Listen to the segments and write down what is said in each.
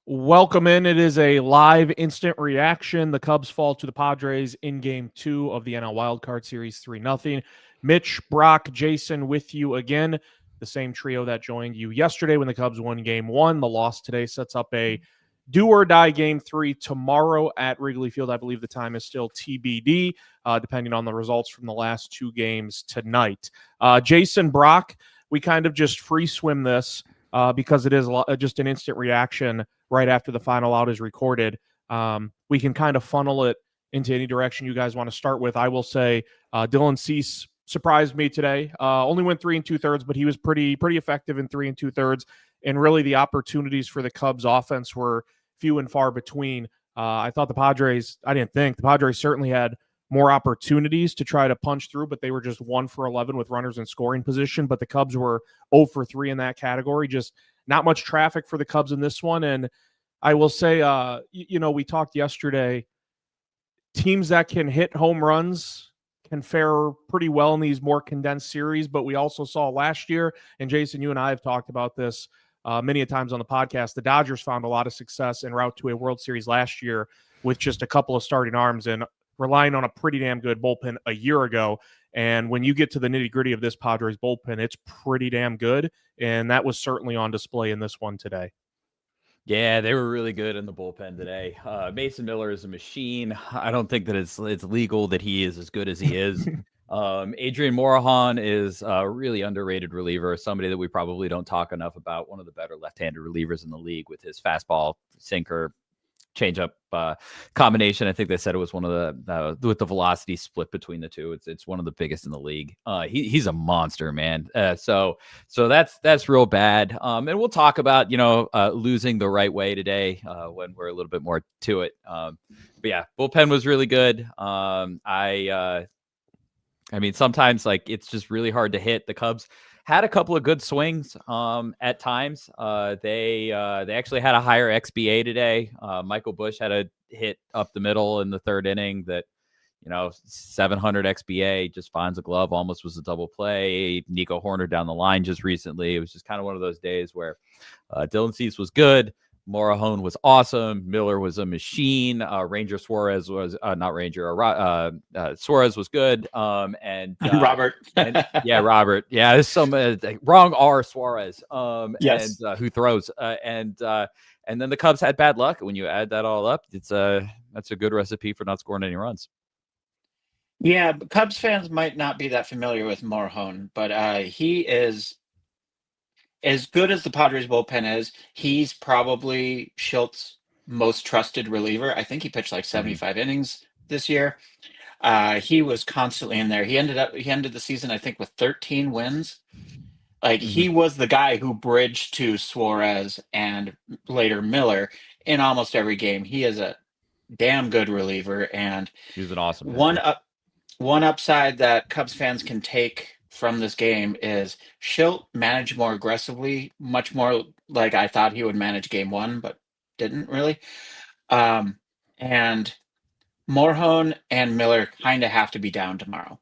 Welcome in. It is a live instant reaction. The Cubs fall to the Padres in Game 2 of the NL Wildcard Series 3-0. Mitch, Brock, Jason with you again. The same trio that joined you yesterday when the Cubs won Game 1. The loss today sets up a do-or-die Game 3 tomorrow at Wrigley Field. I believe the time is still TBD, depending on the results from the last two games tonight. Jason, Brock, we kind of just free swim this because it is just an instant reaction right after the final out is recorded. We can kind of funnel it into any direction you guys want to start with. I will say Dylan Cease surprised me today. Only went 3 2/3, but he was pretty effective in 3 2/3. And really the opportunities for the Cubs offense were few and far between. I thought the Padres certainly had more opportunities to try to punch through, but they were just 1 for 11 with runners in scoring position. But the Cubs were 0 for 3 in that category. Just not much traffic for the Cubs in this one. And I will say, we talked yesterday, teams that can hit home runs can fare pretty well in these more condensed series. But we also saw last year, and Jason, you and I have talked about this many a times on the podcast, the Dodgers found a lot of success en route to a World Series last year with just a couple of starting arms and relying on a pretty damn good bullpen a year ago. And when you get to the nitty-gritty of this Padres bullpen, it's pretty damn good. And that was certainly on display in this one today. Yeah, they were really good in the bullpen today. Mason Miller is a machine. I don't think that it's legal that he is as good as he is. Adrian Morejon is a really underrated reliever, somebody that we probably don't talk enough about, one of the better left-handed relievers in the league with his fastball, sinker, changeup combination. I think they said it was one of the with the velocity split between the two. It's one of the biggest in the league. He's a monster, man. So that's real bad. And we'll talk about losing the right way today when we're a little bit more to it. But yeah, bullpen was really good. I mean, sometimes it's just really hard to hit. The Cubs had a couple of good swings at times. They actually had a higher XBA today. Michael Busch had a hit up the middle in the third inning that, 700 XBA, just finds a glove, almost was a double play. Nico Horner down the line just recently. It was just kind of one of those days where Dylan Cease was good. Morejon was awesome. Miller was a machine. Ranger Suarez was not Ranger. Suarez was good. And Robert. Robert. Yeah, there's some wrong R Suarez. Yes. And who throws. And then the Cubs had bad luck. When you add that all up, that's a good recipe for not scoring any runs. Yeah, Cubs fans might not be that familiar with Morejon, but he is as good as the Padres bullpen is. He's probably Schilt's most trusted reliever. I think he pitched like 75 innings this year. He was constantly in there. He ended the season, I think, with 13 wins. He was the guy who bridged to Suarez and later Miller in almost every game. He is a damn good reliever, and he's an awesome one upside that Cubs fans can take from this game is Schilt managed more aggressively, much more like I thought he would manage Game 1, but didn't really. And Morejon and Miller kind of have to be down tomorrow.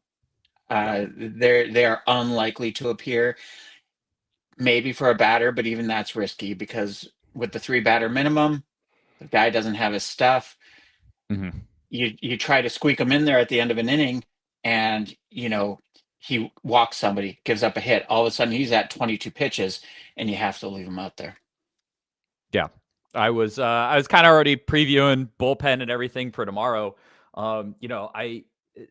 They are unlikely to appear, maybe for a batter, but even that's risky because with the 3-batter minimum, the guy doesn't have his stuff. Mm-hmm. You try to squeak him in there at the end of an inning, and he walks somebody, gives up a hit. All of a sudden, he's at 22 pitches, and you have to leave him out there. Yeah, I was kind of already previewing bullpen and everything for tomorrow. I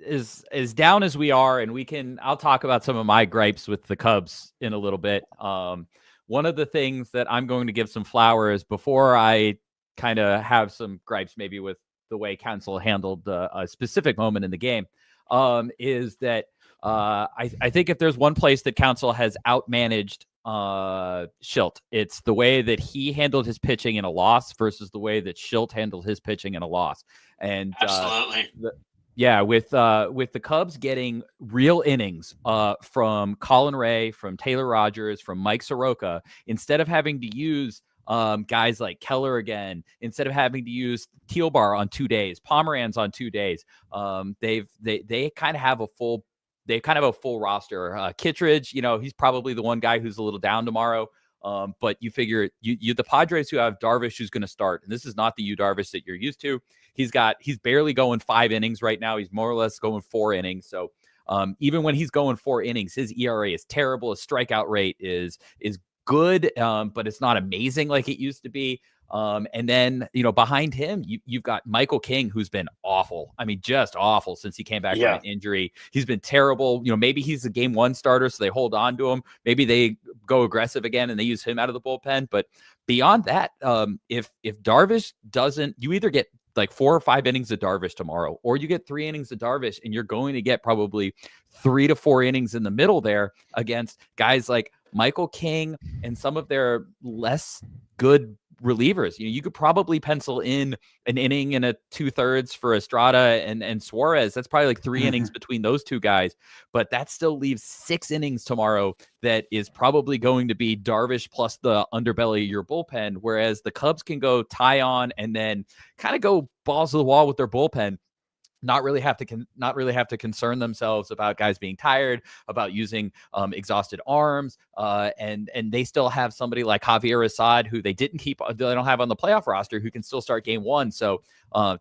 as down as we are, and I'll talk about some of my gripes with the Cubs in a little bit. One of the things that I'm going to give some flowers before I kind of have some gripes maybe with the way Counsell handled a specific moment in the game is that I think if there's one place that Counsell has outmanaged Schilt, it's the way that he handled his pitching in a loss versus the way that Schilt handled his pitching in a loss. And absolutely. With the Cubs getting real innings from Colin Ray, from Taylor Rogers, from Mike Soroka, instead of having to use guys like Keller again, instead of having to use Tealbar on 2 days, Pomeranz on 2 days, they kind of have a full roster. Kittredge, he's probably the one guy who's a little down tomorrow. But you figure you the Padres who have Darvish who's going to start, and this is not the Yu Darvish that you're used to. He's barely going 5 innings right now. He's more or less going 4 innings. So even when he's going 4 innings, his ERA is terrible. His strikeout rate is good, but it's not amazing like it used to be. And then, behind him, you've got Michael King, who's been awful. I mean, just awful since he came back from an injury. He's been terrible. Maybe he's a game 1 starter, so they hold on to him. Maybe they go aggressive again and they use him out of the bullpen. But beyond that, if Darvish doesn't, you either get like 4 or 5 innings of Darvish tomorrow, or you get 3 innings of Darvish, and you're going to get probably 3 to 4 innings in the middle there against guys like Michael King and some of their less good relievers. You could probably pencil in an inning and a 2/3 for Estrada and Suarez. That's probably like 3 innings between those 2 guys, but that still leaves 6 innings tomorrow that is probably going to be Darvish plus the underbelly of your bullpen, whereas the Cubs can go tie on and then kind of go balls to the wall with their bullpen. Not really have to concern themselves about guys being tired, about using exhausted arms, and they still have somebody like Javier Assad, who they don't have on the playoff roster, who can still start game 1. So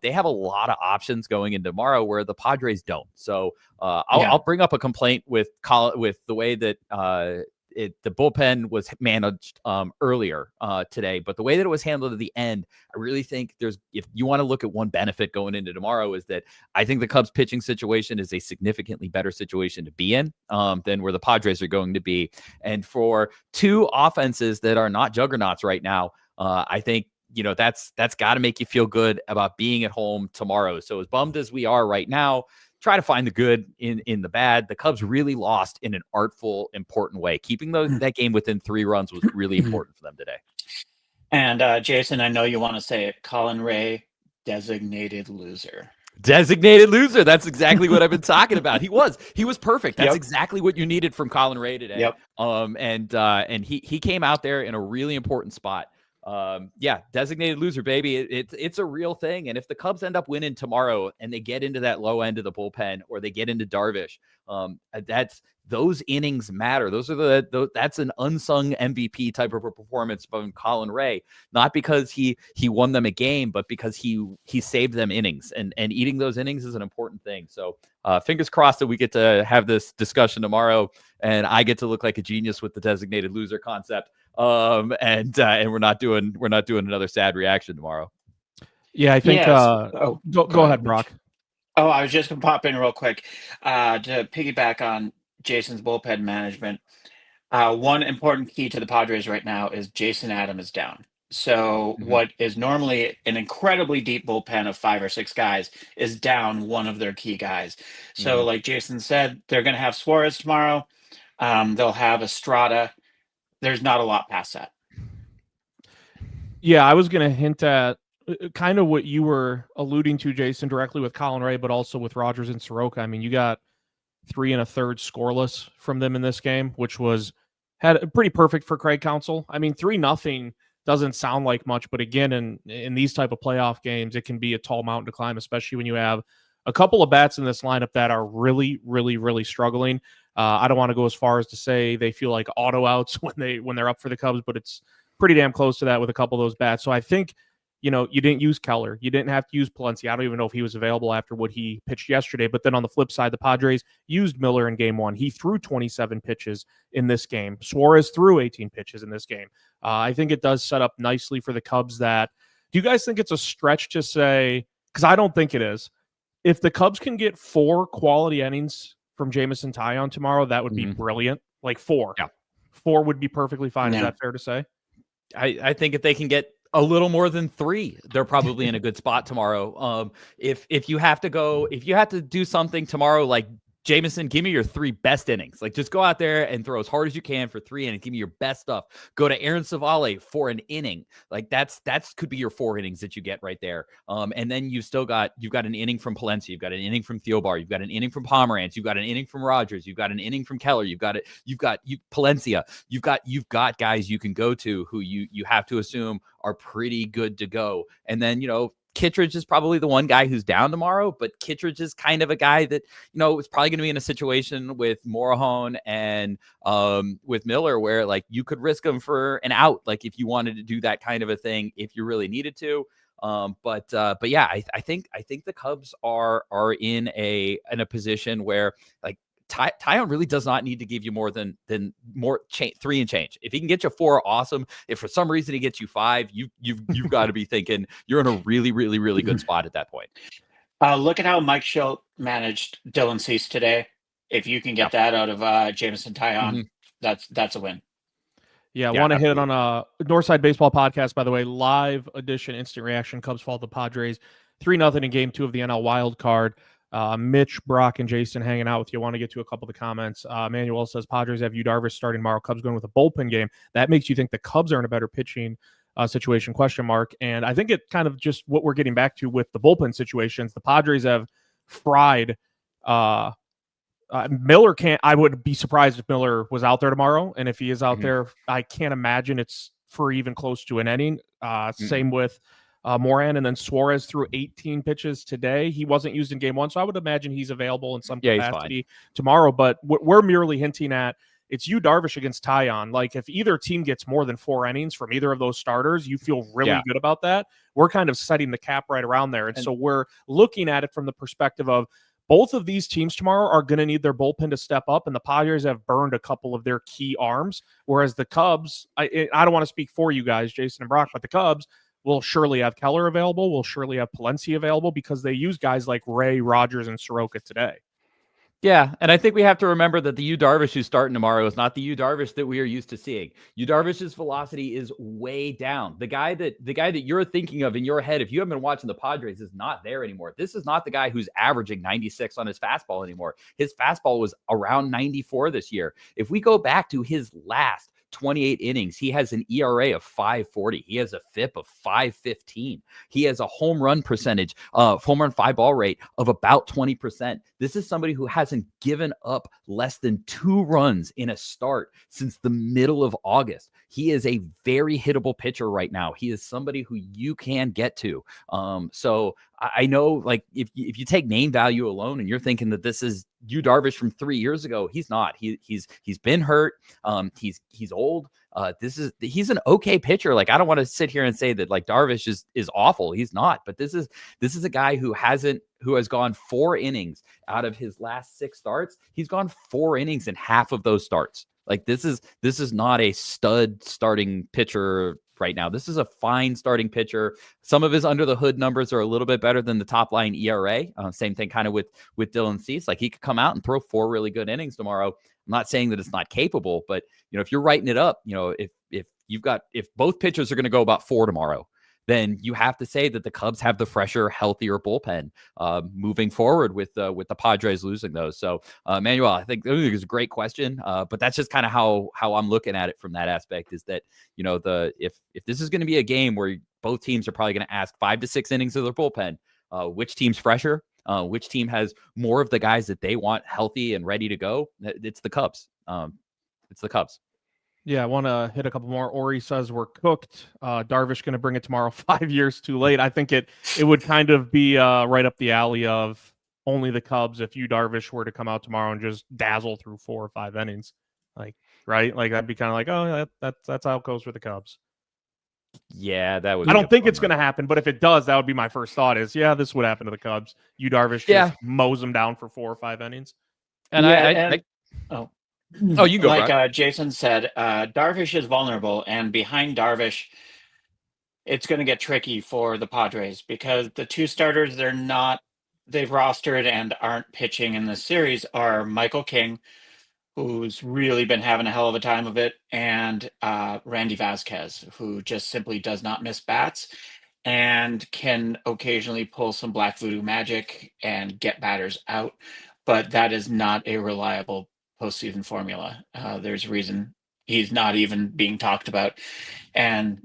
they have a lot of options going into tomorrow where the Padres don't. So I'll bring up a complaint with the way that the bullpen was managed earlier today, but the way that it was handled at the end, I really think if you want to look at one benefit going into tomorrow, is that I think the Cubs pitching situation is a significantly better situation to be in than where the Padres are going to be. And for 2 offenses that are not juggernauts right now, I think that's got to make you feel good about being at home tomorrow. So as bummed as we are right now, try to find the good in the bad. The Cubs really lost in an artful, important way. Keeping that game within 3 runs was really important for them today. And Jason, I know you want to say it. Colin Ray, designated loser. Designated loser. That's exactly what I've been talking about. He was perfect. That's exactly what you needed from Colin Ray today. Yep. And he came out there in a really important spot. Designated loser, baby. It's a real thing. And if the Cubs end up winning tomorrow and they get into that low end of the bullpen, or they get into Darvish, those innings matter. That's an unsung MVP type of a performance from Colin Ray, not because he won them a game, but because he saved them innings, and eating those innings is an important thing. So fingers crossed that we get to have this discussion tomorrow and I get to look like a genius with the designated loser concept. And we're not doing another sad reaction tomorrow. Yeah, I think. Go ahead, Brock. Oh, I was just gonna pop in real quick to piggyback on Jason's bullpen management. One important key to the Padres right now is Jason Adam is down. So what is normally an incredibly deep bullpen of 5 or 6 guys is down one of their key guys. So like Jason said, they're going to have Suarez tomorrow. They'll have Estrada. There's not a lot past that. Yeah, I was going to hint at kind of what you were alluding to, Jason, directly with Colin Ray, but also with Rogers and Soroka. I mean, you got 3 1/3 scoreless from them in this game, which had pretty perfect for Craig Counsell. I mean, 3-0 doesn't sound like much, but again, in these type of playoff games, it can be a tall mountain to climb, especially when you have a couple of bats in this lineup that are really, really, really struggling. I don't want to go as far as to say they feel like auto outs when they're up for the Cubs, but it's pretty damn close to that with a couple of those bats. So I think, you didn't use Keller. You didn't have to use Palencia. I don't even know if he was available after what he pitched yesterday. But then on the flip side, the Padres used Miller in game 1. He threw 27 pitches in this game. Suarez threw 18 pitches in this game. I think it does set up nicely for the Cubs. Do you guys think it's a stretch to say, because I don't think it is, if the Cubs can get 4 quality innings from Jameson Taillon tomorrow, that would be brilliant. Like 4. Yeah. 4 would be perfectly fine. Is that fair to say? I think if they can get a little more than 3, they're probably in a good spot tomorrow. If you have to do something tomorrow, like Jameson, give me your 3 best innings. Like, just go out there and throw as hard as you can for 3 innings. Give me your best stuff. Go to Aaron Savale for an inning. Like, that's could be your 4 innings that you get right there. And then you've got an inning from Palencia. You've got an inning from Thielbar. You've got an inning from Pomeranz. You've got an inning from Rogers. You've got an inning from Keller. You've got Palencia. You've got guys you can go to who you have to assume are pretty good to go. And then, Kittredge is probably the one guy who's down tomorrow, but Kittredge is kind of a guy that, is probably going to be in a situation with Morahone and with Miller where like you could risk him for an out, like if you wanted to do that kind of a thing, if you really needed to. But yeah, I think the Cubs are in a position where like Taillon really does not need to give you more than 3 and change. If he can get you 4, awesome. If for some reason he gets you 5, you've got to be thinking you're in a really, really, really good spot at that point. Look at how Mike Schilt managed Dylan Cease today. If you can get that out of Jameson Taillon, that's a win. Yeah, I want to hit it on a Northside Baseball Podcast, by the way, live edition, instant reaction. Cubs fall to the Padres 3-0 in Game 2 of the NL Wild Card. Mitch, Brock, and Jason hanging out with you. I want to get to a couple of the comments. Manuel says Padres have Yu Darvish starting tomorrow. Cubs going with a bullpen game. That makes you think the Cubs are in a better pitching situation, ? And I think it kind of just what we're getting back to with the bullpen situations. The Padres have fried Miller. I would be surprised if Miller was out there tomorrow. And if he is out there, I can't imagine it's for even close to an inning. Same with Moran, and then Suarez threw 18 pitches today. He wasn't used in Game 1, so I would imagine he's available in some capacity tomorrow. But we're merely hinting at it's Yu Darvish against Taillon. Like if either team gets more than 4 innings from either of those starters, you feel really good about that. We're kind of setting the cap right around there, and so we're looking at it from the perspective of both of these teams tomorrow are going to need their bullpen to step up, and the Padres have burned a couple of their key arms, whereas the Cubs, I don't want to speak for you guys, Jason and Brock, but the Cubs will surely have Keller available, will surely have Palencia available because they use guys like Ray, Rogers, and Soroka today. Yeah, and I think we have to remember that the Yu Darvish who's starting tomorrow is not the Yu Darvish that we are used to seeing. Yu Darvish's velocity is way down. The guy that you're thinking of in your head, if you haven't been watching the Padres, is not there anymore. This is not the guy who's averaging 96 on his fastball anymore. His fastball was around 94 this year. If we go back to his last 28 innings, he has an ERA of 5.40. He has a FIP of 5.15. He has a home run percentage, home run 5-ball rate of about 20%. This is somebody who hasn't given up less than 2 runs in a start since the middle of August. He is a very hittable pitcher right now. He is somebody who you can get to. So I know, like, if you take name value alone and you're thinking that this is Yu Darvish from 3 years ago, he's not. He's been hurt. He's old. He's an okay pitcher. Like, I don't want to sit here and say that like Darvish is awful. He's not. But this is a guy who has gone 4 innings out of his last 6 starts. He's gone 4 innings in half of those starts. Like, this is not a stud starting pitcher right now. This is a fine starting pitcher. Some of his under the hood numbers are a little bit better than the top line ERA. Same thing kind of with Dylan Cease. Like, he could come out and throw 4 really good innings tomorrow. I'm not saying that it's not capable, but if you're writing it up, if both pitchers are going to go about 4 tomorrow, then you have to say that the Cubs have the fresher, healthier bullpen moving forward with the Padres losing those. So, Manuel, I think it's a great question, but that's just kind of how I'm looking at it from that aspect. Is that if this is going to be a game where both teams are probably going to ask 5 to 6 innings of their bullpen, which team's fresher? Which team has more of the guys that they want healthy and ready to go? It's the Cubs. It's the Cubs. Yeah, I want to hit a couple more. Ori says we're cooked. Darvish going to bring it tomorrow 5 years too late. I think it would kind of be right up the alley of only the Cubs if Yu Darvish were to come out tomorrow and just dazzle through 4 or 5 innings. Like, right? Like, that'd be kind of like, oh, that's how it goes for the Cubs. Yeah, that would. I don't think it's going to happen, but if it does, that would be my first thought is, yeah, this would happen to the Cubs. Yu Darvish just mows them down for 4 or 5 innings. And you go. Like Jason said, Darvish is vulnerable, and behind Darvish, it's going to get tricky for the Padres because the 2 starters they've rostered and aren't pitching in this series are Michael King, who's really been having a hell of a time of it, and Randy Vasquez, who just simply does not miss bats and can occasionally pull some black voodoo magic and get batters out, but that is not a reliable postseason formula. There's a reason he's not even being talked about. And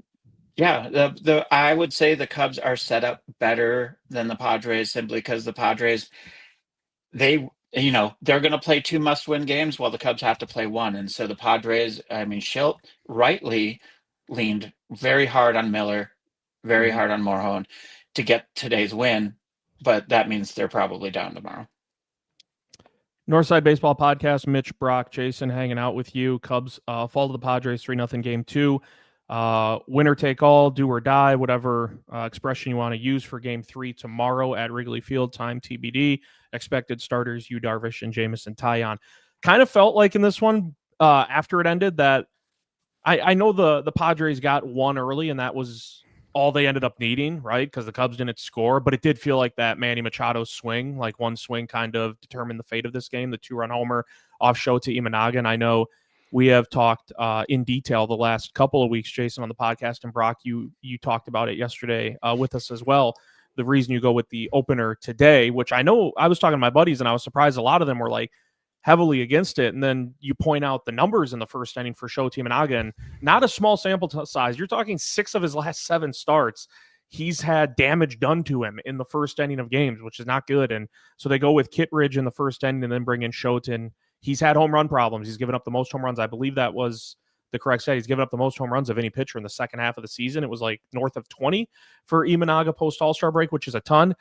yeah, I would say the Cubs are set up better than the Padres simply because the Padres, they're going to play 2 must-win games while the Cubs have to play 1. And so the Padres, Schilt rightly leaned very hard on Miller, very hard on Morahone. to get today's win, but that means they're probably down tomorrow. Northside Baseball Podcast, Mitch, Brock, Jason hanging out with you. Cubs fall to the Padres 3-0 game 2. Winner take all, do or die, whatever expression you want to use for game 3 tomorrow at Wrigley Field, time TBD. Expected starters, Yu Darvish and Jamison Taillon. Kind of felt like in this one, after it ended, that I know the Padres got one early, and that was all they ended up needing, right? Because the Cubs didn't score, but it did feel like that Manny Machado swing, like one swing kind of determined the fate of this game, the 2-run homer off Shota Imanaga. And I know we have talked in detail the last couple of weeks, Jason, on the podcast, and Brock, you talked about it yesterday with us as well. The reason you go with the opener today, which I know I was talking to my buddies and I was surprised a lot of them were like heavily against it. And then you point out the numbers in the first inning for Shota Imanaga, and not a small sample size. You're talking 6 of his last 7 starts. He's had damage done to him in the first inning of games, which is not good. And so they go with Kittredge in the first inning and then bring in Shota. And he's had home run problems. He's given up the most home runs. I believe that was the correct stat. He's given up the most home runs of any pitcher in the second half of the season. It was like north of 20 for Imanaga post All-Star break, which is a ton.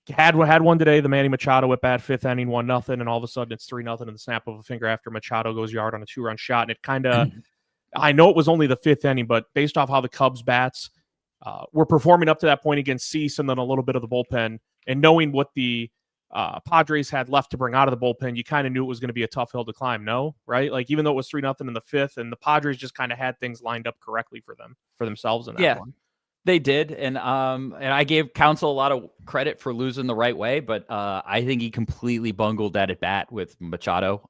Had one today, the Manny Machado at bat, 5th inning, 1-0, and all of a sudden it's 3-0 in the snap of a finger after Machado goes yard on a 2-run shot. And it kind of, I know it was only the 5th inning, but based off how the Cubs bats were performing up to that point against Cease and then a little bit of the bullpen, and knowing what the Padres had left to bring out of the bullpen, you kind of knew it was going to be a tough hill to climb, no? Right? Like, even though it was 3-0 in the 5th, and the Padres just kind of had things lined up correctly for themselves in that one. They did, and I gave Counsell a lot of credit for losing the right way, but I think he completely bungled that at bat with Machado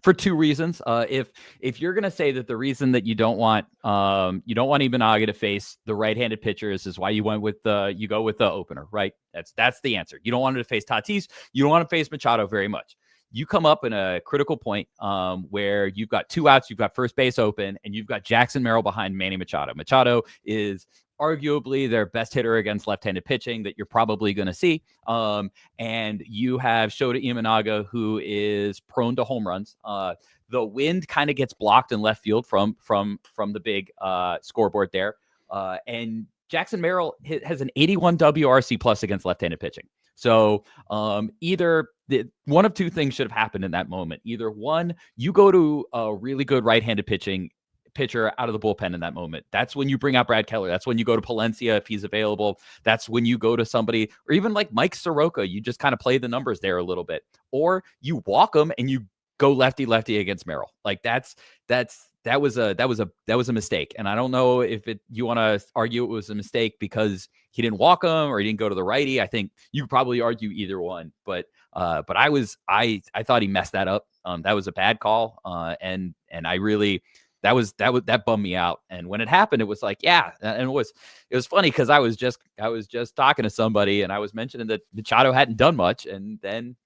for 2 reasons. If you're gonna say that the reason that you don't want Imanaga to face the right-handed pitchers is why you go with the opener, right? That's the answer. You don't want him to face Tatis. You don't want to face Machado very much. You come up in a critical point where you've got 2 outs, you've got first base open, and you've got Jackson Merrill behind Manny Machado. Machado is arguably their best hitter against left-handed pitching that you're probably going to see. And you have Shota Imanaga, who is prone to home runs. The wind kind of gets blocked in left field from the big scoreboard there. And Jackson Merrill has an 81 WRC plus against left-handed pitching. So either one of 2 things should have happened in that moment. Either one, you go to a really good right-handed pitcher out of the bullpen in that moment. That's when you bring out Brad Keller. That's when you go to Palencia if he's available. That's when you go to somebody, or even like Mike Soroka. You just kind of play the numbers there a little bit, or you walk him and you go lefty against Merrill. Like that was a mistake. And I don't know if you want to argue it was a mistake because he didn't walk him or he didn't go to the righty. I think you could probably argue either one, but I thought he messed that up. That was a bad call. And I really, that bummed me out. And when it happened, it was like, yeah. And it was funny because I was just talking to somebody and I was mentioning that Machado hadn't done much. And then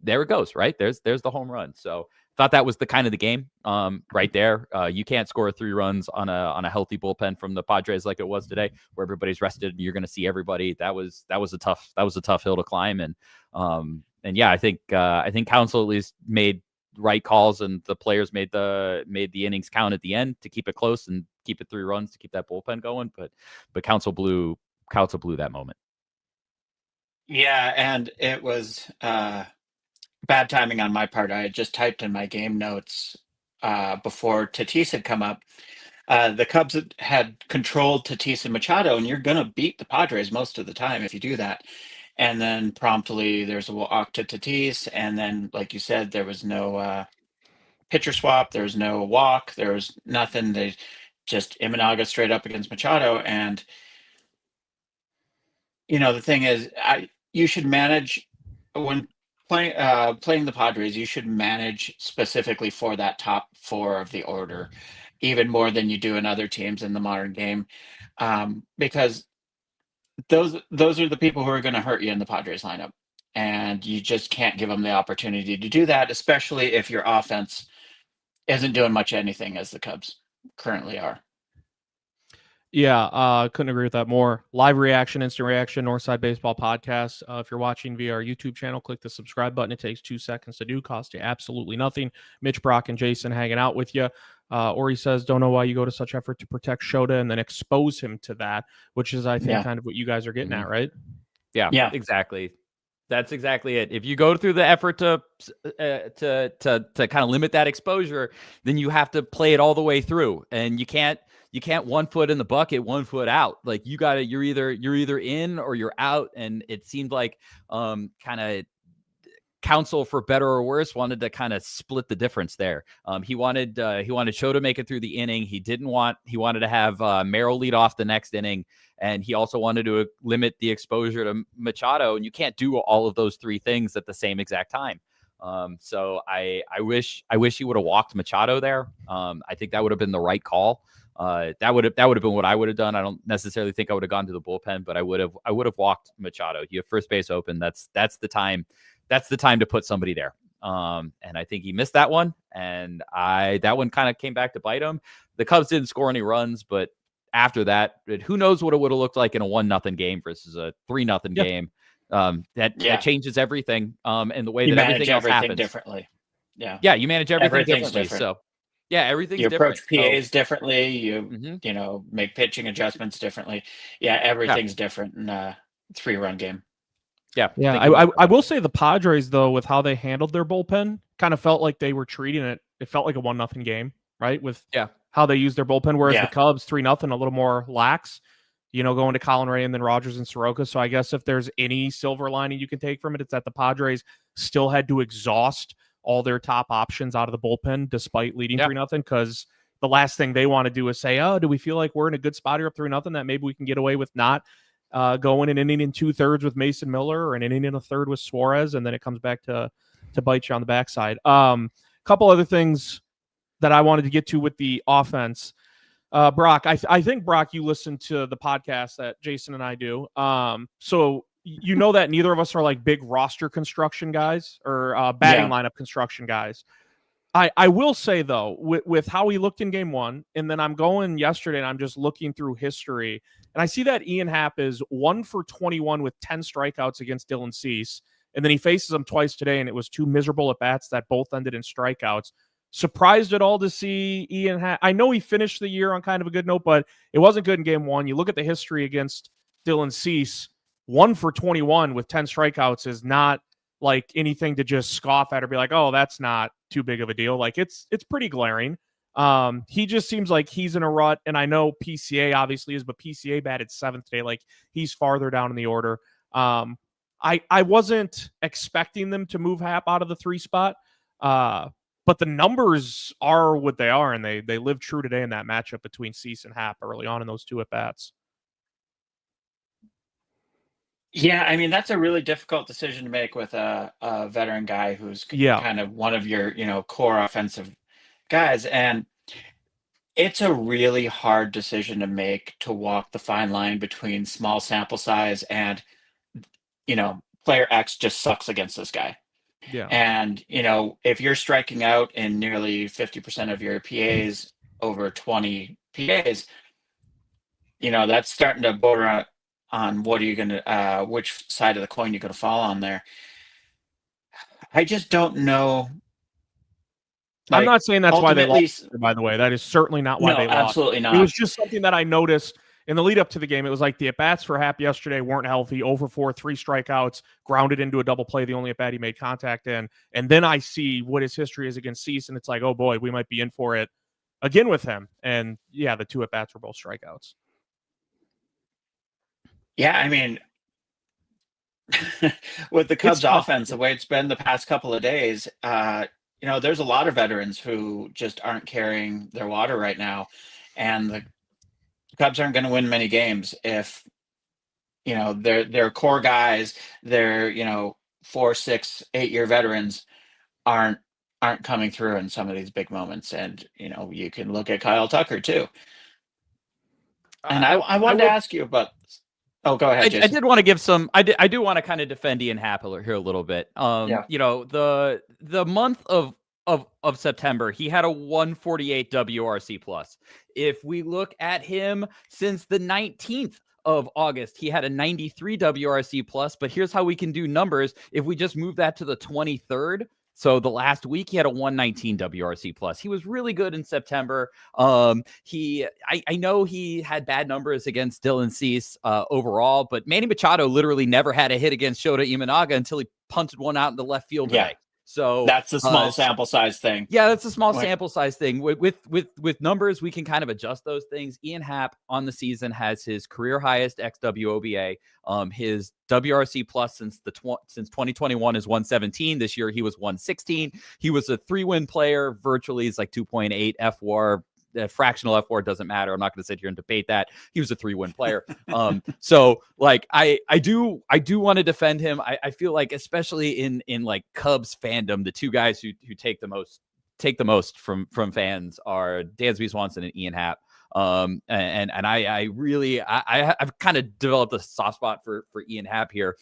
there it goes, right? There's the home run. So thought that was the kind of the game right there. You can't score 3 runs on a healthy bullpen from the Padres like it was today, where everybody's rested and you're going to see everybody. That was a tough hill to climb. And yeah, I think Counsell at least made right calls, and the players made the innings count at the end to keep it close and keep it 3 runs to keep that bullpen going. But Counsell blew that moment. Yeah, and it was bad timing on my part. I had just typed in my game notes before Tatis had come up. The Cubs had controlled Tatis and Machado, and you're going to beat the Padres most of the time if you do that. And then promptly there's a walk to Tatis, and then, like you said, there was no pitcher swap, there was no walk, there was nothing. They just Imanaga straight up against Machado, and the thing is, you should manage when playing the Padres. You should manage specifically for that top 4 of the order, even more than you do in other teams in the modern game, because those are the people who are going to hurt you in the Padres lineup, and you just can't give them the opportunity to do that, especially if your offense isn't doing much anything as the Cubs currently are. Yeah, couldn't agree with that more. Live reaction, instant reaction, Northside Baseball Podcast. If you're watching via our YouTube channel, click the subscribe button. It takes 2 seconds to do, cost you absolutely nothing. Mitch, Brock, and Jason hanging out with you. Or he says, don't know why you go to such effort to protect Shota and then expose him to that, which is, I think, kind of what you guys are getting at, right? Yeah, exactly. That's exactly it. If you go through the effort to kind of limit that exposure, then you have to play it all the way through, and you can't 1 foot in the bucket, 1 foot out. Like you're either in or you're out. And it seemed like kind of counsel, for better or worse, wanted to kind of split the difference there. He wanted Show to make it through the inning. He wanted to have Merrill lead off the next inning. And he also wanted to limit the exposure to Machado. And you can't do all of those three things at the same exact time. So I wish he would have walked Machado there. I think that would have been the right call. That would have been what I would have done. I don't necessarily think I would have gone to the bullpen, but I would have walked Machado. You have first base open. That's the time. That's the time to put somebody there. And I think he missed that one. And that one kind of came back to bite him. The Cubs didn't score any runs, but after that, who knows what it would have looked like in a 1-0 game versus a 3-0 game. That changes everything. And the way that everything else happens differently. Yeah, you manage everything differently. Different. So yeah, everything's different. You approach PAs differently. You make pitching adjustments differently. Yeah, everything's different in a 3-run game. Yeah. I will say the Padres, though, with how they handled their bullpen, kind of felt like they were treating it. It felt like a 1-0 game, right? With how they used their bullpen, whereas the Cubs 3-0, a little more lax. Going to Colin Ray and then Rogers and Soroka. So I guess if there's any silver lining you can take from it, it's that the Padres still had to exhaust all their top options out of the bullpen despite leading 3-0, because the last thing they want to do is say, oh, do we feel like we're in a good spot here up 3-0 that maybe we can get away with not going an inning in 2/3 with Mason Miller or an inning in a third with Suarez, and then it comes back to bite you on the backside. Couple other things that I wanted to get to with the offense. Brock, I think, Brock, you listen to the podcast that Jason and I do. So you know that neither of us are like big roster construction guys or batting lineup construction guys. I will say, though, with how he looked in game one, and then I'm going yesterday and I'm just looking through history, and I see that Ian Happ is 1 for 21 with 10 strikeouts against Dylan Cease, and then he faces him twice today, and it was 2 miserable at-bats that both ended in strikeouts. Surprised at all to see Ian Happ? I know he finished the year on kind of a good note, but it wasn't good in game one. You look at the history against Dylan Cease, 1 for 21 with 10 strikeouts is not like anything to just scoff at or be like, oh, that's not too big of a deal. Like it's pretty glaring. He just seems like he's in a rut, and I know PCA obviously is, but PCA batted 7th today. Like he's farther down in the order. I wasn't expecting them to move Happ out of the 3 spot. But the numbers are what they are, and they live true today in that matchup between Cease and Happ early on in those 2 at-bats. Yeah, I mean, that's a really difficult decision to make with a veteran guy who's kind of one of your, core offensive guys. And it's a really hard decision to make, to walk the fine line between small sample size and, player X just sucks against this guy. Yeah. And, if you're striking out in nearly 50% of your PAs over 20 PAs, that's starting to border on what are you going to, which side of the coin you're going to fall on there. I just don't know. I'm not saying that's why they lost, by the way. That is certainly not why they lost. Absolutely not. It was just something that I noticed in the lead up to the game. It was like the at-bats for Happ yesterday weren't healthy. Over 4, 3 strikeouts, grounded into a double play, the only at-bat he made contact in. And then I see what his history is against Cease, and it's like, oh boy, we might be in for it again with him. And the 2 at-bats were both strikeouts. Yeah, I mean, with the Cubs offense, the way it's been the past couple of days, there's a lot of veterans who just aren't carrying their water right now. And the Cubs aren't going to win many games if, their core guys, their, 4, 6, 8-year veterans aren't coming through in some of these big moments. And, you can look at Kyle Tucker too. And I wanted to ask you about. Oh, go ahead, Jason. I did want to give some. I do want to kind of defend Ian Happ here a little bit. The month of September, he had a 148 WRC plus. If we look at him since the 19th of August, he had a 93 WRC plus. But here's how we can do numbers. If we just move that to the 23rd, So the last week he had a 119 WRC plus. He was really good in September. I know he had bad numbers against Dylan Cease overall, but Manny Machado literally never had a hit against Shota Imanaga until he punted one out in the left field today. So that's a small sample size thing. Yeah, that's a small sample size thing. With numbers, we can kind of adjust those things. Ian Happ on the season has his career highest XWOBA. His WRC plus since 2021 is 117. This year he was 116. He was a 3-win player. Virtually, he's like 2.8 FWAR. Fractional FWAR doesn't matter. I'm not going to sit here and debate that. He was a 3-win player. So like I do want to defend him. I feel like especially in like Cubs fandom, the two guys who take the most from fans are Dansby Swanson and Ian Happ. I've kind of developed a soft spot for Ian Happ here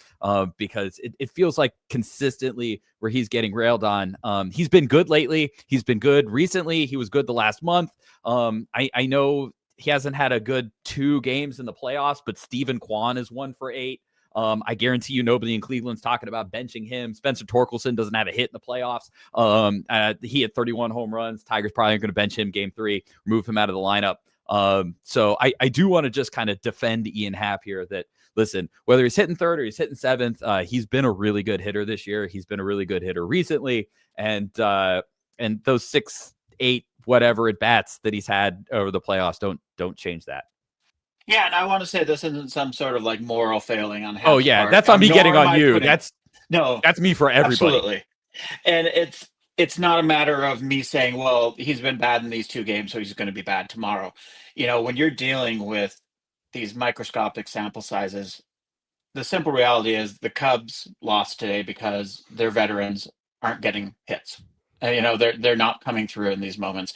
because it feels like consistently where he's getting railed on. He's been good lately. He's been good recently. He was good the last month. I know he hasn't had a good 2 games in the playoffs, but Steven Kwan is 1 for 8. I guarantee you nobody in Cleveland's talking about benching him. Spencer Torkelson doesn't have a hit in the playoffs. He had 31 home runs. Tigers probably going to bench him game 3, remove him out of the lineup. So I do want to just kind of defend Ian Happ here that, listen, whether he's hitting 3rd or he's hitting 7th, he's been a really good hitter this year. He's been a really good hitter recently. And those 6, 8, whatever at bats that he's had over the playoffs don't change that. Yeah, and I want to say this isn't some sort of like moral failing on Happ's Oh yeah, part. that's on me getting on you. That's me for everybody. Absolutely. And it's not a matter of me saying, well, he's been bad in these 2 games, so he's going to be bad tomorrow. You know, when you're dealing with these microscopic sample sizes, the simple reality is the Cubs lost today because their veterans aren't getting hits. They're not coming through in these moments.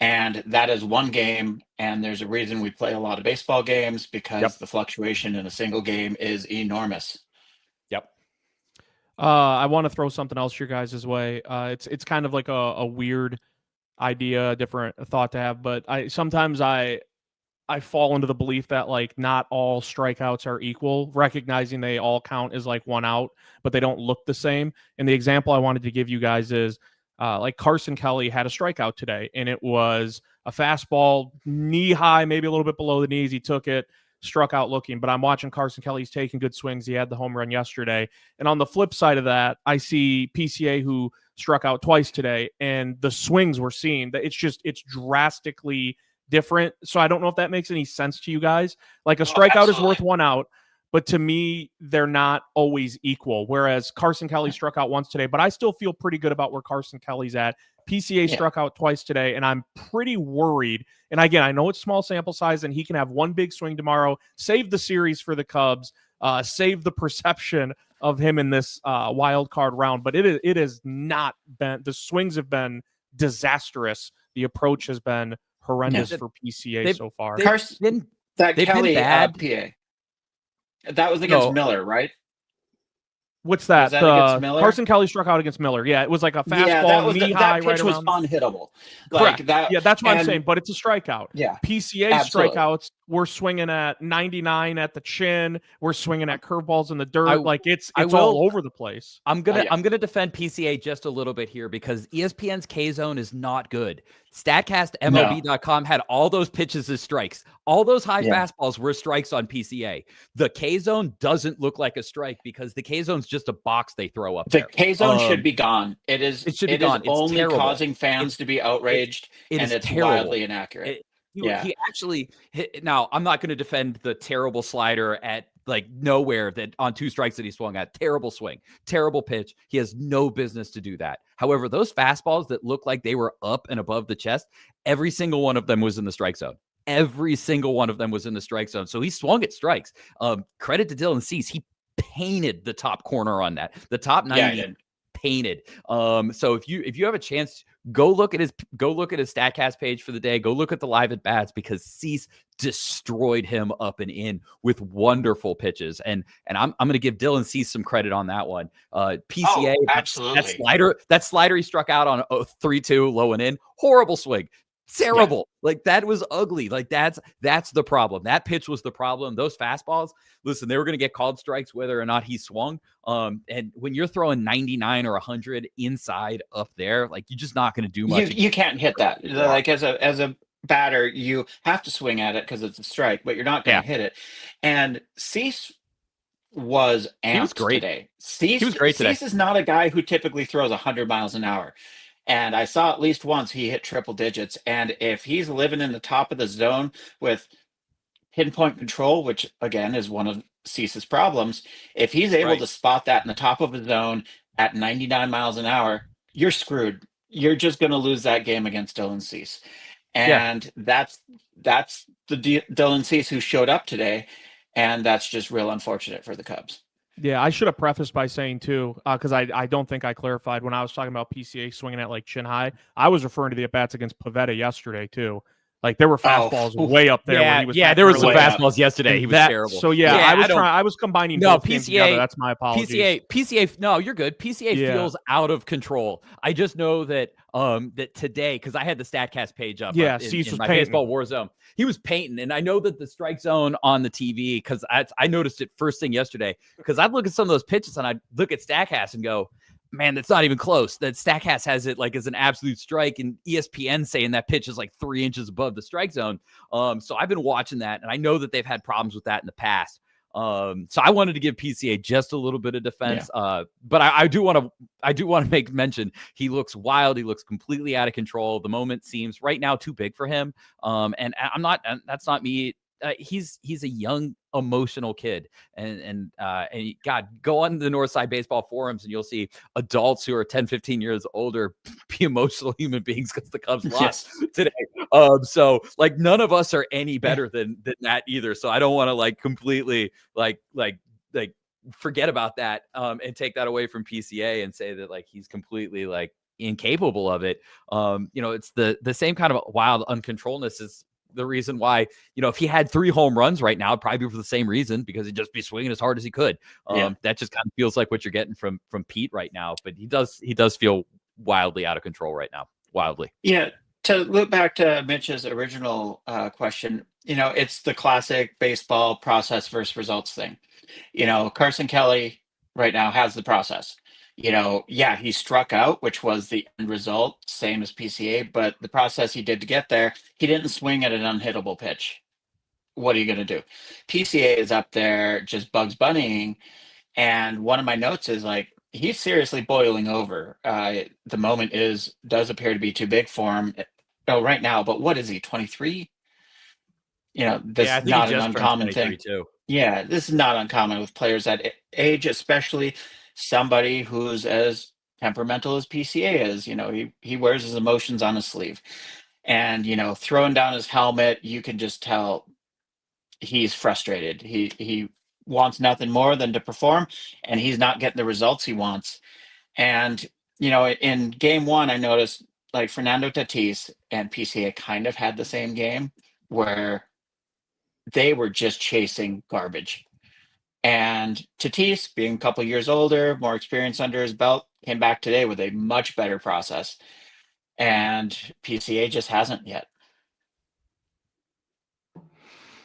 And that is 1 game. And there's a reason we play a lot of baseball games because the fluctuation in a single game is enormous. Yep. I want to throw something else your guys' way. It's kind of like a weird idea, a different thought to have, but sometimes I fall into the belief that like not all strikeouts are equal, recognizing they all count as like 1 out, but they don't look the same. And the example I wanted to give you guys is like Carson Kelly had a strikeout today, and it was a fastball knee high, maybe a little bit below the knees. He took it, struck out looking, but I'm watching Carson Kelly. He's taking good swings. He had the home run yesterday. And on the flip side of that, I see PCA who struck out twice today, and the swings we're seeing, that it's drastically different. So I don't know if that makes any sense to you guys. Like a strikeout is worth 1 out, but to me, they're not always equal. Whereas Carson Kelly struck out once today, but I still feel pretty good about where Carson Kelly's at. PCA struck out twice today, and I'm pretty worried. And again, I know it's small sample size, and he can have 1 big swing tomorrow, save the series for the Cubs, save the perception of him in this wild card round. But it has not been. The swings have been disastrous. The approach has been horrendous for PCA so far. Carson, that Kelly PA. That was against Miller, right? What's that? Was that against Miller? Carson Kelly struck out against Miller. Yeah, it was like a fastball, knee high, that pitch right was around. unhittable. Correct. Like that, yeah, that's what I'm saying. But it's a strikeout. Yeah. PCA strikeouts, we're swinging at 99 at the chin. We're swinging at curveballs in the dirt. It's all over the place. I'm gonna defend PCA just a little bit here because ESPN's K Zone is not good. Statcast MLB.com had all those pitches as strikes. All those high fastballs were strikes on PCA. The K Zone doesn't look like a strike because the K Zone's just a box they throw up there. The K Zone should be gone. It is only terrible. Causing fans to be outraged, and it's terrible. Wildly inaccurate. He actually hit. Now, I'm not going to defend the terrible slider at like nowhere that on 2 strikes that he swung at. Terrible swing, terrible pitch. He has no business to do that. However, those fastballs that look like they were up and above the chest, every single one of them was in the strike zone. Every single one of them was in the strike zone. So he swung at strikes. Credit to Dylan Cease. He painted the top corner on that. The top 90 painted. So if you have a chance, go look at his Statcast page for the day. Go look at the live at bats because Cease destroyed him up and in with wonderful pitches. And I'm going to give Dylan Cease some credit on that one. PCA, absolutely. That slider he struck out on 3-2 low and in, horrible swing. terrible. Like that was ugly. Like that's the problem. That pitch was the problem. Those fastballs, listen, they were going to get called strikes whether or not he swung. And when you're throwing 99 or 100 inside up there, like you're just not going to do much. You can't hit that. Like as a batter, you have to swing at it because it's a strike, but you're not going to hit it. And Cease was amped. He was great today. He was great today. Cease is not a guy who typically throws 100 miles an hour. And I saw at least once he hit triple digits. And if he's living in the top of the zone with pinpoint control, which again is one of Cease's problems, if he's able to spot that in the top of the zone at 99 miles an hour, you're screwed. You're just going to lose that game against Dylan Cease. And that's the Dylan Cease who showed up today. And that's just real unfortunate for the Cubs. Yeah, I should have prefaced by saying, too, because I don't think I clarified when I was talking about PCA swinging at like chin high. I was referring to the at-bats against Pivetta yesterday, too. Like there were fastballs way up there. Yeah, when he was there were some fastballs yesterday. He was terrible. So I was combining both games together. That's my apologies. PCA. No, you're good. PCA feels out of control. I just know that that today, because I had the Statcast page up. Yeah, in my baseball war zone. He was painting, and I know that the strike zone on the TV, because I noticed it first thing yesterday. Because I'd look at some of those pitches and I'd look at Statcast and go, man, that's not even close. That Statcast has it like as an absolute strike, and ESPN saying that pitch is like 3 inches above the strike zone. So I've been watching that, and I know that they've had problems with that in the past. So I wanted to give PCA just a little bit of defense. But I do want to make mention. He looks wild. He looks completely out of control. The moment seems right now too big for him. And that's not me. He's a young, emotional kid, and God, go on the Northside Baseball forums and you'll see adults who are 10, 15 years older be emotional human beings because the Cubs lost today. So like none of us are any better than that either. So I don't want to like completely like forget about that and take that away from PCA and say that like he's completely like incapable of it. It's the same kind of wild uncontrolledness is the reason why, if he had 3 home runs right now, it'd probably be for the same reason, because he'd just be swinging as hard as he could. That just kind of feels like what you're getting from Pete right now. But he does feel wildly out of control right now. Wildly. Yeah. To look back to Mitch's original question, it's the classic baseball process versus results thing. Carson Kelly right now has the process. He struck out, which was the end result, same as PCA, but the process he did to get there, he didn't swing at an unhittable pitch. What are you going to do? PCA is up there just Bugs Bunnying, and one of my notes is like, he's seriously boiling over. The moment does appear to be too big for him right now, but what is he, 23? This is not an uncommon thing. Too. Yeah, this is not uncommon with players that age, especially somebody who's as temperamental as PCA is. He wears his emotions on his sleeve, and throwing down his helmet, you can just tell he's frustrated. He wants nothing more than to perform, and he's not getting the results he wants. And in game 1, I noticed like Fernando Tatis and PCA kind of had the same game where they were just chasing garbage. And Tatis, being a couple years older, more experience under his belt, came back today with a much better process. And PCA just hasn't yet.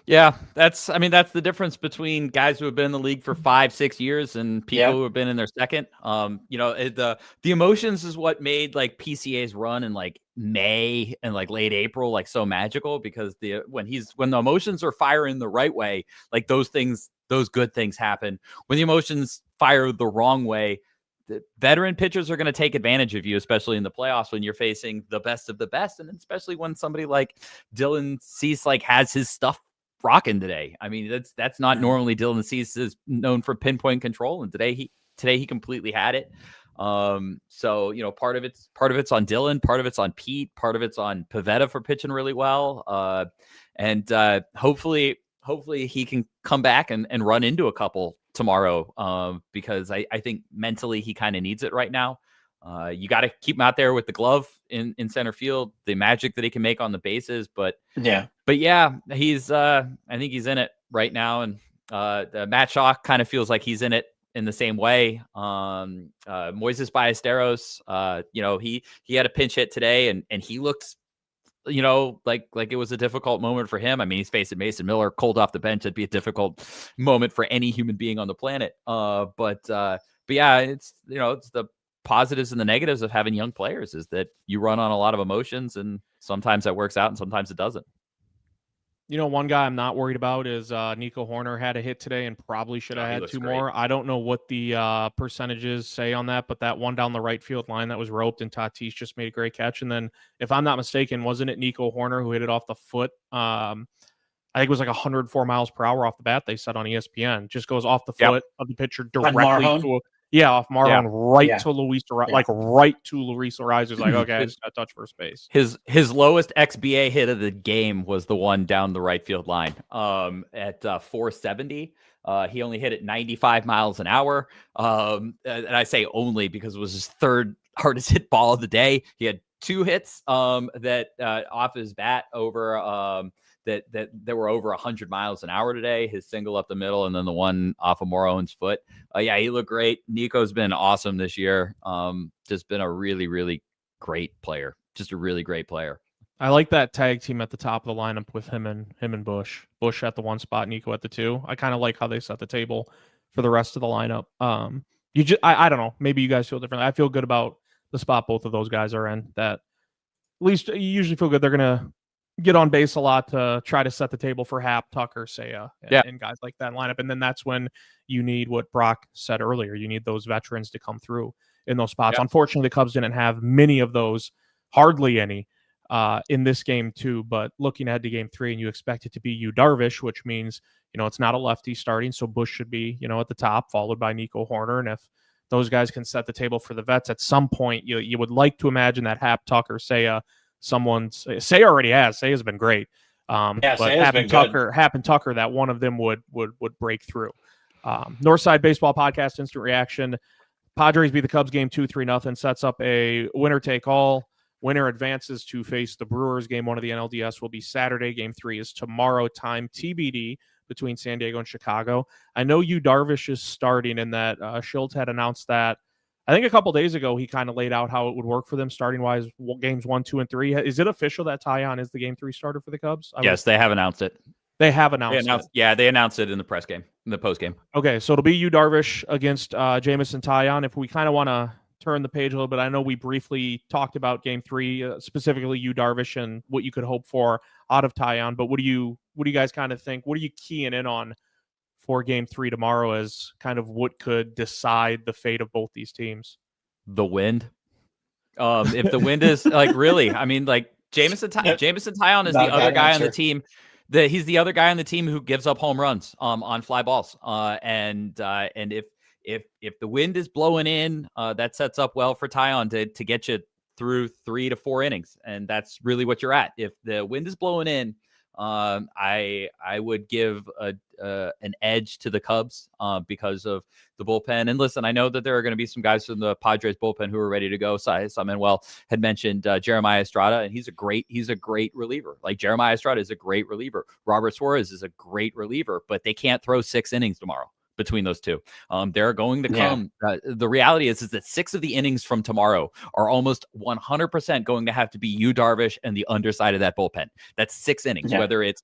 Yeah, that's the difference between guys who have been in the league for 5-6 years and people who have been in their second. The emotions is what made like PCA's run in like May and like late April like so magical, because when the emotions are firing the right way, like those good things happen. When the emotions fire the wrong way, the veteran pitchers are going to take advantage of you, especially in the playoffs when you're facing the best of the best, and especially when somebody like Dylan Cease like has his stuff rocking today. I mean, that's not normally Dylan Cease is known for pinpoint control, and today he completely had it. So part of it's on Dylan, part of it's on Pete, part of it's on Pivetta for pitching really well, and hopefully he can come back and run into a couple tomorrow, because I think mentally he kind of needs it right now. You got to keep him out there with the glove in center field, the magic that he can make on the bases. But he's I think he's in it right now. And the Matt Shaw kind of feels like he's in it in the same way. Moises Ballesteros, he had a pinch hit today and he looks like it was a difficult moment for him. I mean, he's facing Mason Miller cold off the bench. It'd be a difficult moment for any human being on the planet. But yeah, it's it's the positives and the negatives of having young players is that you run on a lot of emotions, and sometimes that works out and sometimes it doesn't. One guy I'm not worried about is Nico Horner had a hit today and probably should have had two more. I don't know what the percentages say on that, but that one down the right field line that was roped and Tatis just made a great catch. And then, if I'm not mistaken, wasn't it Nico Horner who hit it off the foot? I think it was like 104 miles per hour off the bat, they said on ESPN. Just goes off the foot of the pitcher directly to off Marlon right to Luis, like right to Luis Arias. Like, okay, I just got to touch first base. His lowest XBA hit of the game was the one down the right field line at 470. He only hit it 95 miles an hour. And I say only because it was his third hardest hit ball of the day. He had two hits that off his bat over that were over 100 miles an hour today. His single up the middle, and then the one off of Morejon's foot. He looked great. Nico's been awesome this year. Just been a really, really great player. Just a really great player. I like that tag team at the top of the lineup with him and Bush. Bush at the one spot, Nico at the two. I kind of like how they set the table for the rest of the lineup. I don't know. Maybe you guys feel differently. I feel good about the spot both of those guys are in. That at least you usually feel good they're gonna get on base a lot to try to set the table for Happ, Tucker, Seiya, and guys like that lineup. And then that's when you need what Brock said earlier. You need those veterans to come through in those spots. Unfortunately, the Cubs didn't have many of those, hardly any, in this game too. But looking ahead to game 3, and you expect it to be Yu Darvish, which means, it's not a lefty starting. So Bush should be, at the top, followed by Nico Horner. And if those guys can set the table for the vets at some point, you would like to imagine that Happ, Tucker, Seiya, Seiya already has. Seiya's been great. But Happ and Tucker, that one of them would break through. Northside Baseball Podcast, instant reaction. Padres beat the Cubs game 2-3-0, sets up a winner take all. Winner advances to face the Brewers. Game 1 of the NLDS will be Saturday. Game 3 is tomorrow. Time TBD between San Diego and Chicago. I know Yu Darvish is starting, and that Schultz had announced that. I think a couple days ago, he kind of laid out how it would work for them starting-wise, games 1, 2, and 3. Is it official that Taillon is the game 3 starter for the Cubs? Yes, they have announced it. They have announced it. Yeah, they announced it in the press game, in the post game. Okay, so it'll be Yu Darvish against Jamison Taillon. If we kind of want to turn the page a little bit, I know we briefly talked about game 3, specifically Yu Darvish and what you could hope for out of Taillon. But what do you guys kind of think? What are you keying in on for game 3 tomorrow as kind of what could decide the fate of both these teams? The wind. If the wind is really, I mean, Jamison Taillon is the other guy on the team. He's the other guy on the team who gives up home runs on fly balls. And if the wind is blowing in, that sets up well for Taillon to get you through 3 to 4 innings, and that's really what you're at. If the wind is blowing in, I would give an edge to the Cubs because of the bullpen. And listen, I know that there are going to be some guys from the Padres bullpen who are ready to go. Manuel had mentioned Jeremiah Estrada, and he's a great reliever. Like, Jeremiah Estrada is a great reliever. Robert Suarez is a great reliever, but they can't throw 6 innings tomorrow. Between those two, they're going to come. The reality is that 6 of the innings from tomorrow are almost 100% going to have to be Yu Darvish and the underside of that bullpen. That's 6 innings. Whether it's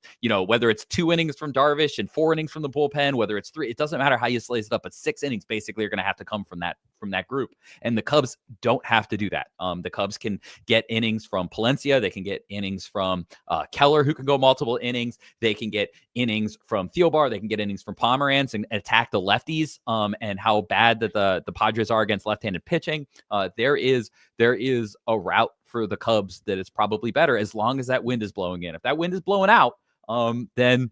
2 innings from Darvish and 4 innings from the bullpen, whether it's 3, it doesn't matter how you slice it up. But 6 innings basically are going to have to come from that group. And the Cubs don't have to do that. The Cubs can get innings from Palencia. They can get innings from Keller, who can go multiple innings. They can get innings from Thielbar. They can get innings from Pomeranz and attack the lefties, and how bad that the Padres are against left-handed pitching. There is a route for the Cubs that is probably better as long as that wind is blowing in. If that wind is blowing out, then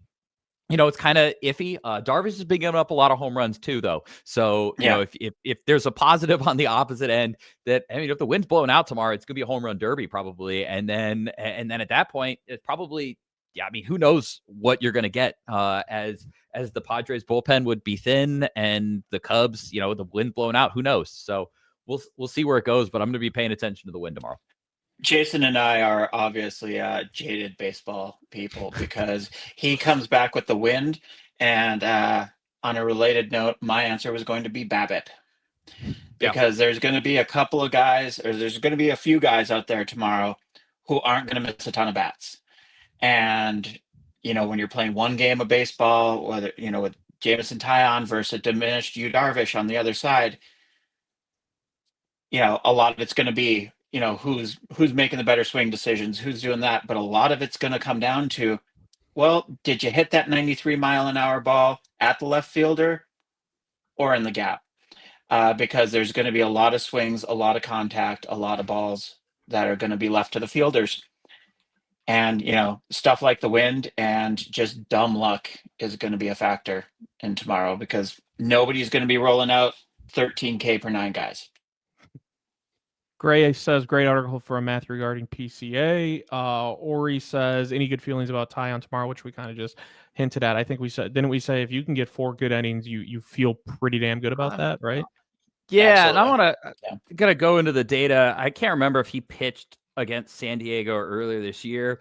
it's kind of iffy. Darvish has been giving up a lot of home runs too, though. So if there's a positive on the opposite end, that if the wind's blowing out tomorrow, it's gonna be a home run derby probably, and then at that point, it's probably. Yeah, I mean, who knows what you're going to get as the Padres bullpen would be thin and the Cubs, the wind blowing out. Who knows? So we'll see where it goes. But I'm going to be paying attention to the wind tomorrow. Jason and I are obviously jaded baseball people because he comes back with the wind. And on a related note, my answer was going to be BABIP. Because there's going to be a couple of guys, or there's going to be a few guys out there tomorrow who aren't going to miss a ton of bats. And, when you're playing one game of baseball, whether, with Jameson Taillon versus a diminished Yu Darvish on the other side, a lot of it's going to be, who's making the better swing decisions, who's doing that. But a lot of it's going to come down to, well, did you hit that 93-mile-an-hour ball at the left fielder or in the gap? Because there's going to be a lot of swings, a lot of contact, a lot of balls that are going to be left to the fielders. And, stuff like the wind and just dumb luck is going to be a factor in tomorrow, because nobody's going to be rolling out 13K per 9 guys. Gray says, great article from Matthew regarding PCA. Ori says, any good feelings about Taillon tomorrow, which we kind of just hinted at. I think we said, didn't we say if you can get 4 good innings, you feel pretty damn good about that, right? Yeah, Absolutely. and I gotta go into the data. I can't remember if he pitched against San Diego earlier this year.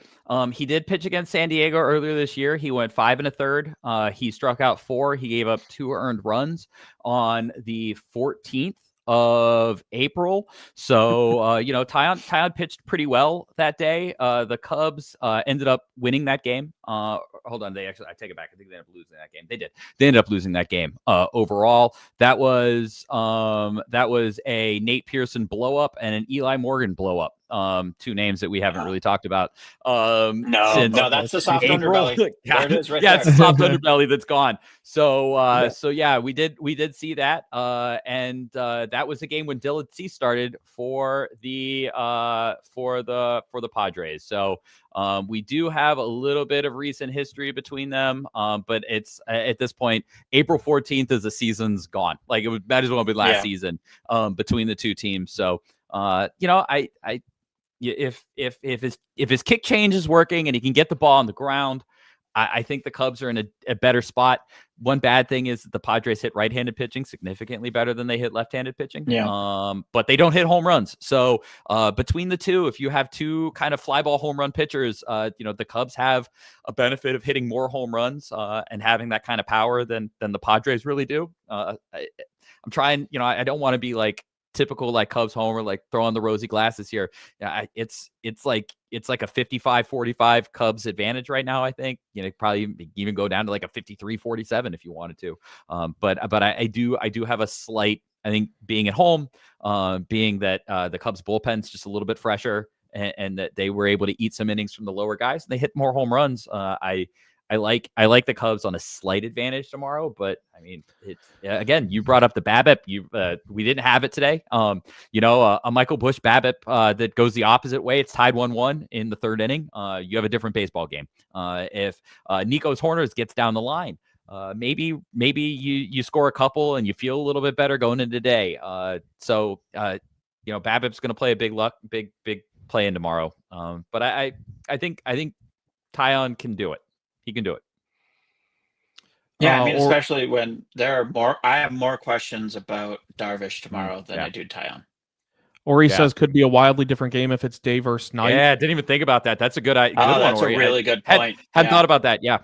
He did pitch against San Diego earlier this year. He went 5 1/3. He struck out 4. He gave up 2 earned runs on the 14th of April. So, Taillon pitched pretty well that day. The Cubs ended up winning that game. Hold on. I take it back. I think they ended up losing that game. They did. They ended up losing that game. Overall, that was a Nate Pearson blow up and an Eli Morgan blow up. 2 names that we haven't really talked about. No, that's the soft April. underbelly. There it is, right yeah, there. it's the soft underbelly that's gone. So, we did see that, and that was the game when Dylan Cease started for the Padres. So, we do have a little bit of recent history between them, but it's at this point, April 14th is the season's gone. Like it might as well be last season between the 2 teams. So, if his kick change is working and he can get the ball on the ground, I think the Cubs are in a better spot. One bad thing is that the Padres hit right-handed pitching significantly better than they hit left-handed pitching. Yeah. But they don't hit home runs. So between the 2, if you have 2 kind of fly ball home run pitchers, the Cubs have a benefit of hitting more home runs and having that kind of power than the Padres really do. I'm trying, I don't want to be like typical like Cubs homer, like throw on the rosy glasses here. Yeah, it's like a 55-45 Cubs advantage right now. I think probably even go down to like a 53-47 if you wanted to. But I do have a slight, I think, being at home, being that the Cubs bullpen's just a little bit fresher, and that they were able to eat some innings from the lower guys and they hit more home runs. I like the Cubs on a slight advantage tomorrow, but I mean, again, you brought up the BABIP. We didn't have it today. A Michael Busch BABIP that goes the opposite way. It's tied 1-1 in the 3rd inning. You have a different baseball game. If Nico's Horners gets down the line, maybe you score a couple and you feel a little bit better going into today. So BABIP's going to play a big play in tomorrow. But I think Taillon can do it. He can do it. Yeah, I mean, especially when there are more. I have more questions about Darvish tomorrow than I do Taillon. Or he says could be a wildly different game if it's day versus night. Yeah, didn't even think about that. That's a good one. That's a really good point. Hadn't thought about that. Yeah.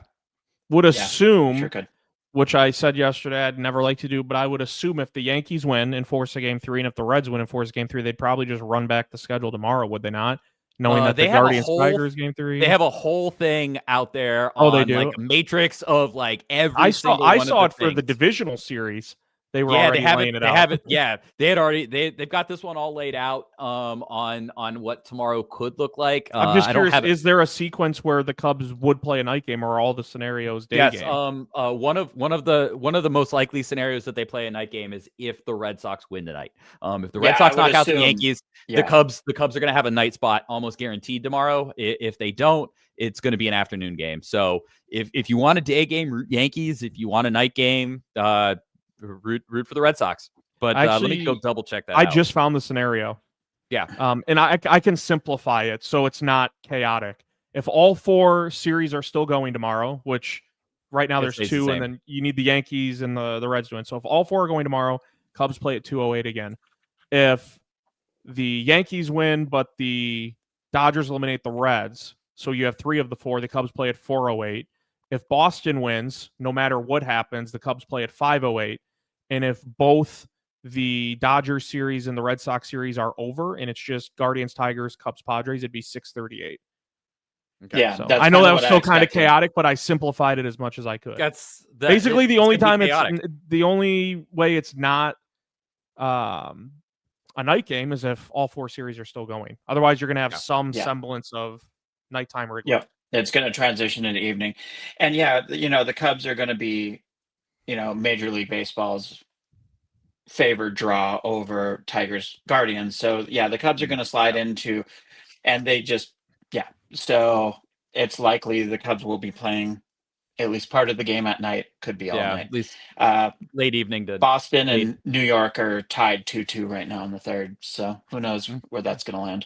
Would assume, sure could. Which I said yesterday I'd never like to do, but I would assume if the Yankees win and force a game 3, and if the Reds win and force a game 3, they'd probably just run back the schedule tomorrow, would they not? Knowing that the Guardians Tigers game 3, they have a whole thing out there. They do, like a matrix of like every. I saw it for the divisional series. They were already laying it out. They have it. Yeah, they had already. They've got this one all laid out. On what tomorrow could look like. I'm just curious. Is there a sequence where the Cubs would play a night game, or are all the scenarios day game? One of the most likely scenarios that they play a night game is if the Red Sox win tonight. If the Red Sox knock out the Yankees, the Cubs are going to have a night spot almost guaranteed tomorrow. If they don't, it's going to be an afternoon game. So if you want a day game, root Yankees. If you want a night game, root for the Red Sox. But actually, let me go double check that. I just found the scenario. Yeah. And I can simplify it so it's not chaotic. If all 4 series are still going tomorrow, which right now there's 2, and then you need the Yankees and the Reds to win. So if all 4 are going tomorrow, Cubs play at 2:08 again. If the Yankees win, but the Dodgers eliminate the Reds, so you have 3 of the 4, the Cubs play at 4:08. If Boston wins, no matter what happens, the Cubs play at 5:08. And if both the Dodgers series and the Red Sox series are over, and it's just Guardians, Tigers, Cubs, Padres, it'd be 6:38. Okay. Yeah, So that's I know kinda that was what I still kind of expected. chaotic, but I simplified it as much as I could. That's Basically the only time chaotic. the only way it's not a night game is if all 4 series are still going. Otherwise, you're going to have some semblance of nighttime Wrigley. Yep. It's going to transition into evening. And yeah, the Cubs are going to be, Major League Baseball's favored draw over Tigers Guardians. So yeah, the Cubs are going to slide into, and they just, yeah. So it's likely the Cubs will be playing at least part of the game at night, could be all night. At least Uh, late evening to Boston and New York are tied 2-2 right now in the third. So who knows where that's going to land.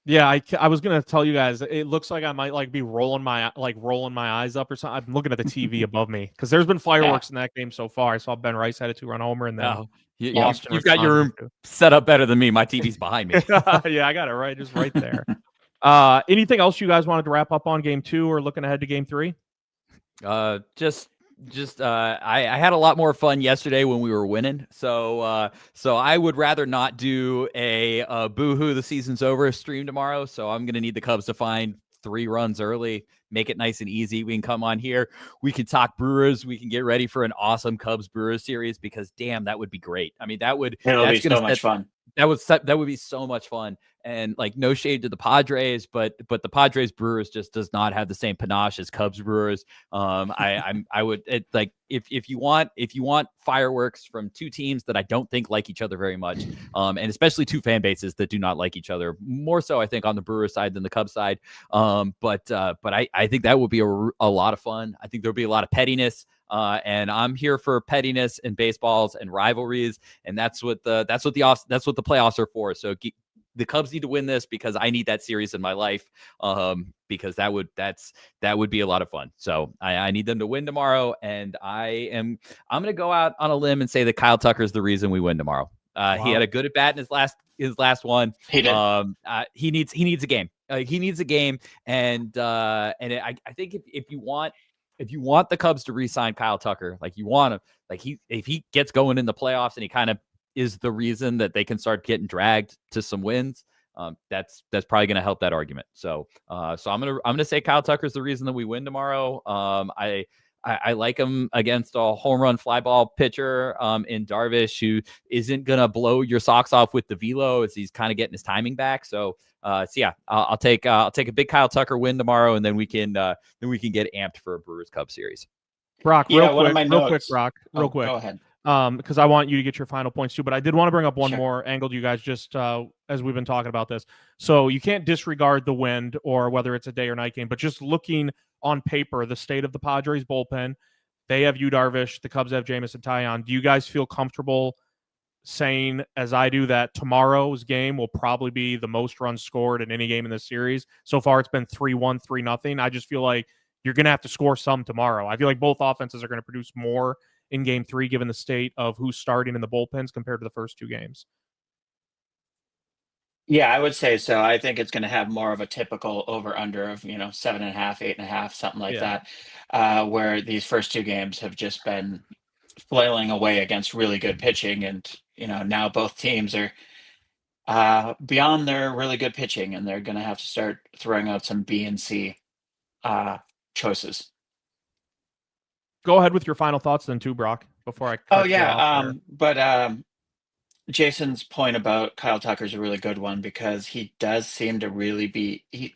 Yeah, I was gonna tell you guys. It looks like I might be rolling my eyes up or something. I'm looking at the TV above me because there's been fireworks in that game so far. I saw Ben Rice had a 2-run homer, and then you've got your room set up better than me. My TV's behind me. Yeah, I got it just right there. Anything else you guys wanted to wrap up on game 2 or looking ahead to game 3? I had a lot more fun yesterday when we were winning. So I would rather not do a boo-hoo, the season's over stream tomorrow. So I'm going to need the Cubs to find 3 runs early, make it nice and easy. We can come on here. We can talk Brewers. We can get ready for an awesome Cubs Brewers series because damn, that would be great. I mean, it'll be so much fun. That would be so much fun. And like, no shade to the Padres, but the Padres Brewers just does not have the same panache as Cubs Brewers. I would if you want fireworks from 2 teams that I don't think like each other very much, and especially 2 fan bases that do not like each other more so, I think on the Brewers side than the Cubs side. But I think that would be a lot of fun. I think there'll be a lot of pettiness. And I'm here for pettiness and baseballs and rivalries, and that's what the playoffs are for. So the Cubs need to win this because I need that series in my life. Because that would be a lot of fun. So I need them to win tomorrow, and I'm going to go out on a limb and say that Kyle Tucker is the reason we win tomorrow. Wow. He had a good at bat in his last one. He did. He needs a game. He needs a game, and I think if you want the Cubs to re-sign Kyle Tucker, like you want to, if he gets going in the playoffs and he kind of is the reason that they can start getting dragged to some wins, that's probably going to help that argument. So I'm gonna say Kyle Tucker is the reason that we win tomorrow. I like him against a home run fly ball pitcher in Darvish, who isn't gonna blow your socks off with the velo as he's kind of getting his timing back. So yeah, I'll take a big Kyle Tucker win tomorrow, and then we can get amped for a Brewers Cubs series. Brock, real quick, Brock, real quick. Go ahead. Because I want you to get your final points too, but I did want to bring up one more angle to you guys just as we've been talking about this. So you can't disregard the wind or whether it's a day or night game, but just looking on paper, the state of the Padres bullpen, they have Yu Darvish, the Cubs have Jameson Taillon. Do you guys feel comfortable saying, as I do, that tomorrow's game will probably be the most runs scored in any game in this series? So far, it's been 3-1, 3-0. I just feel like you're going to have to score some tomorrow. I feel like both offenses are going to produce more in game 3, given the state of who's starting in the bullpens compared to the first 2 games. Yeah, I would say so. I think it's going to have more of a typical over-under of 7.5, 8.5, something like that, where these first 2 games have just been flailing away against really good pitching, and now both teams are beyond their really good pitching, and they're going to have to start throwing out some B and C choices. Go ahead with your final thoughts then too, Brock, before I cut you off but Jason's point about Kyle Tucker is a really good one, because he does seem to really be I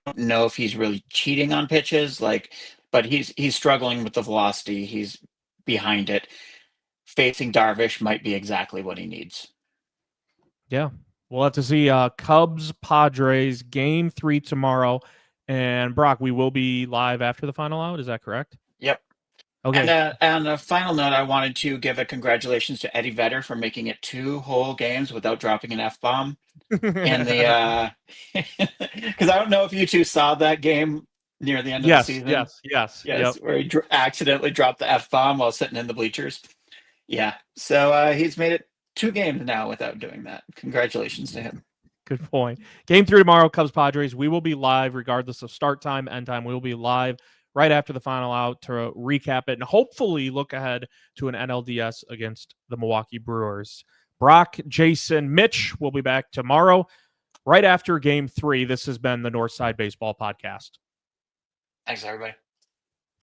don't know if he's really cheating on pitches, but he's struggling with the velocity. He's behind it. Facing Darvish might be exactly what he needs. Yeah. We'll have to see Cubs Padres game 3 tomorrow. And Brock, we will be live after the final out. Is that correct? Yep. Okay. And on a final note, I wanted to give a congratulations to Eddie Vedder for making it 2 whole games without dropping an F-bomb. And because I don't know if you two saw that game near the end of the season. Yes. Yep. Where he accidentally dropped the F-bomb while sitting in the bleachers. Yeah. So he's made it 2 games now without doing that. Congratulations to him. Good point. Game 3 tomorrow, Cubs Padres. We will be live regardless of start time, end time. We will be live right after the final out to recap it and hopefully look ahead to an NLDS against the Milwaukee Brewers. Brock, Jason, Mitch will be back tomorrow right after Game 3. This has been the Northside Baseball Podcast. Thanks, everybody.